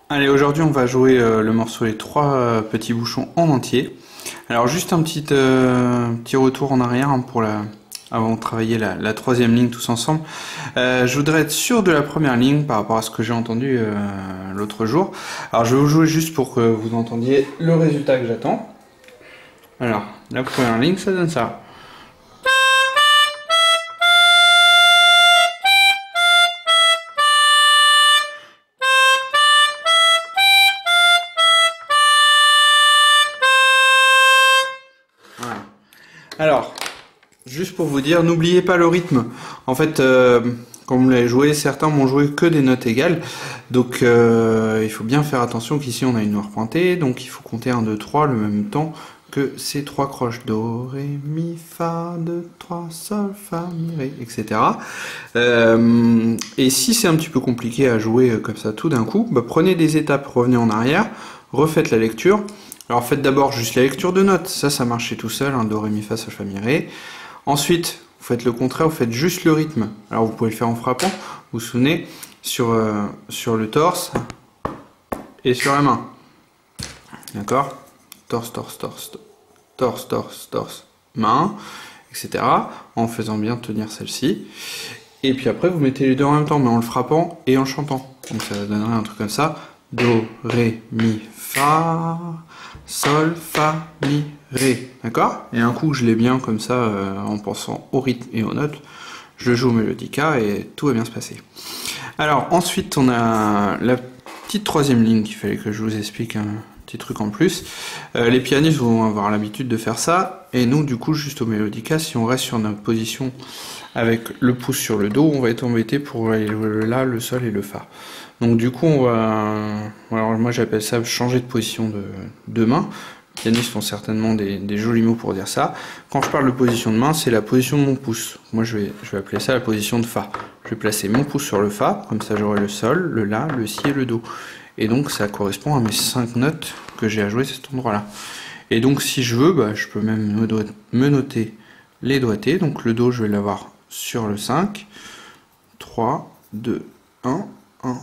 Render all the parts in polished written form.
Allez, aujourd'hui on va jouer le morceau Les Trois Petits Bouchons en entier. Alors juste un petit retour en arrière hein, avant de travailler la troisième ligne tous ensemble. Je voudrais être sûr de la première ligne par rapport à ce que j'ai entendu l'autre jour. Alors je vais vous jouer juste pour que vous entendiez le résultat que j'attends. Alors, la première ligne ça donne ça. Voilà. Alors, juste pour vous dire, n'oubliez pas le rythme. En fait, quand vous l'avez joué, certains m'ont joué que des notes égales. Donc, il faut bien faire attention qu'ici, on a une noire pointée. Donc, il faut compter 1, 2, 3 le même temps que ces trois croches. Do, ré, mi, fa, 2, 3, sol, fa, mi, ré, etc. Et si c'est un petit peu compliqué à jouer comme ça tout d'un coup, bah, prenez des étapes, revenez en arrière, refaites la lecture. Alors faites d'abord juste la lecture de notes, ça marchait tout seul, hein, do, ré, mi, fa, sol, fa, mi, ré. Ensuite, vous faites le contraire, vous faites juste le rythme. Alors vous pouvez le faire en frappant, vous vous souvenez, sur le torse et sur la main. D'accord? Torse, torse, torse, torse, torse, torse, main, etc. En faisant bien tenir celle-ci. Et puis après, vous mettez les deux en même temps, mais en le frappant et en chantant. Donc ça donnerait un truc comme ça. Do, ré, mi, fa, sol, fa, mi, ré. D'accord? Et un coup, je l'ai bien comme ça, en pensant au rythme et aux notes. Je joue au mélodica et tout va bien se passer. Alors, ensuite, on a la petite troisième ligne qu'il fallait que je vous explique un petit truc en plus. Les pianistes vont avoir l'habitude de faire ça. Et nous, du coup, juste au mélodica, si on reste sur notre position avec le pouce sur le do, on va être embêté pour le la, le sol et le fa. Donc du coup, on va... Alors moi j'appelle ça changer de position de main. Les pianistes ont certainement des jolis mots pour dire ça. Quand je parle de position de main, c'est la position de mon pouce. Moi je vais appeler ça la position de fa. Je vais placer mon pouce sur le fa, comme ça j'aurai le sol, le la, le si et le do. Et donc ça correspond à mes 5 notes que j'ai à jouer à cet endroit-là. Et donc si je veux, bah, je peux même me noter les doigtés. Donc le do, je vais l'avoir sur le 5. 3, 2, 1, 1,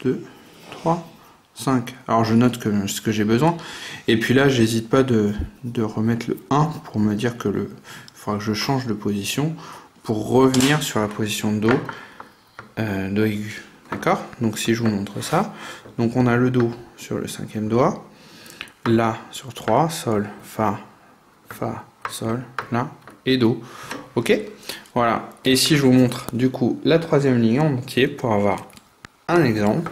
2, 3, 5. Alors je note ce que j'ai besoin. Et puis là, j'hésite pas de remettre le 1 pour me dire que il faudra que je change de position pour revenir sur la position de do, do aigu. D'accord? Donc si je vous montre ça, donc on a le do sur le 5e doigt, la sur 3, sol, fa, sol, la et do. Ok? Voilà. Et si je vous montre du coup la troisième ligne en entier pour avoir un exemple.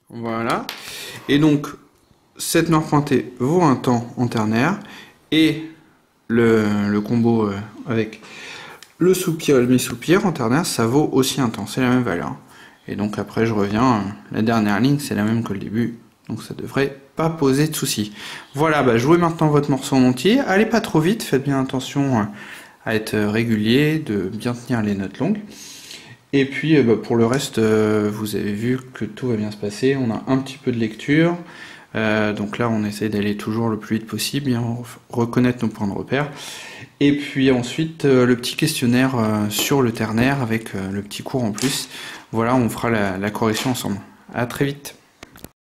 Voilà. Et donc, cette noire pointée vaut un temps en ternaire et le combo avec le soupir et le mi-soupir en ternaire, ça vaut aussi un temps. C'est la même valeur. Et donc après, je reviens. La dernière ligne, c'est la même que le début. Donc ça devrait pas poser de soucis. Voilà, bah, jouez maintenant votre morceau en entier. Allez pas trop vite, faites bien attention à être régulier, de bien tenir les notes longues. Et puis bah, pour le reste, vous avez vu que tout va bien se passer. On a un petit peu de lecture. Donc là, on essaie d'aller toujours le plus vite possible, bien reconnaître nos points de repère. Et puis ensuite, le petit questionnaire sur le ternaire avec le petit cours en plus. Voilà, on fera la correction ensemble. À très vite.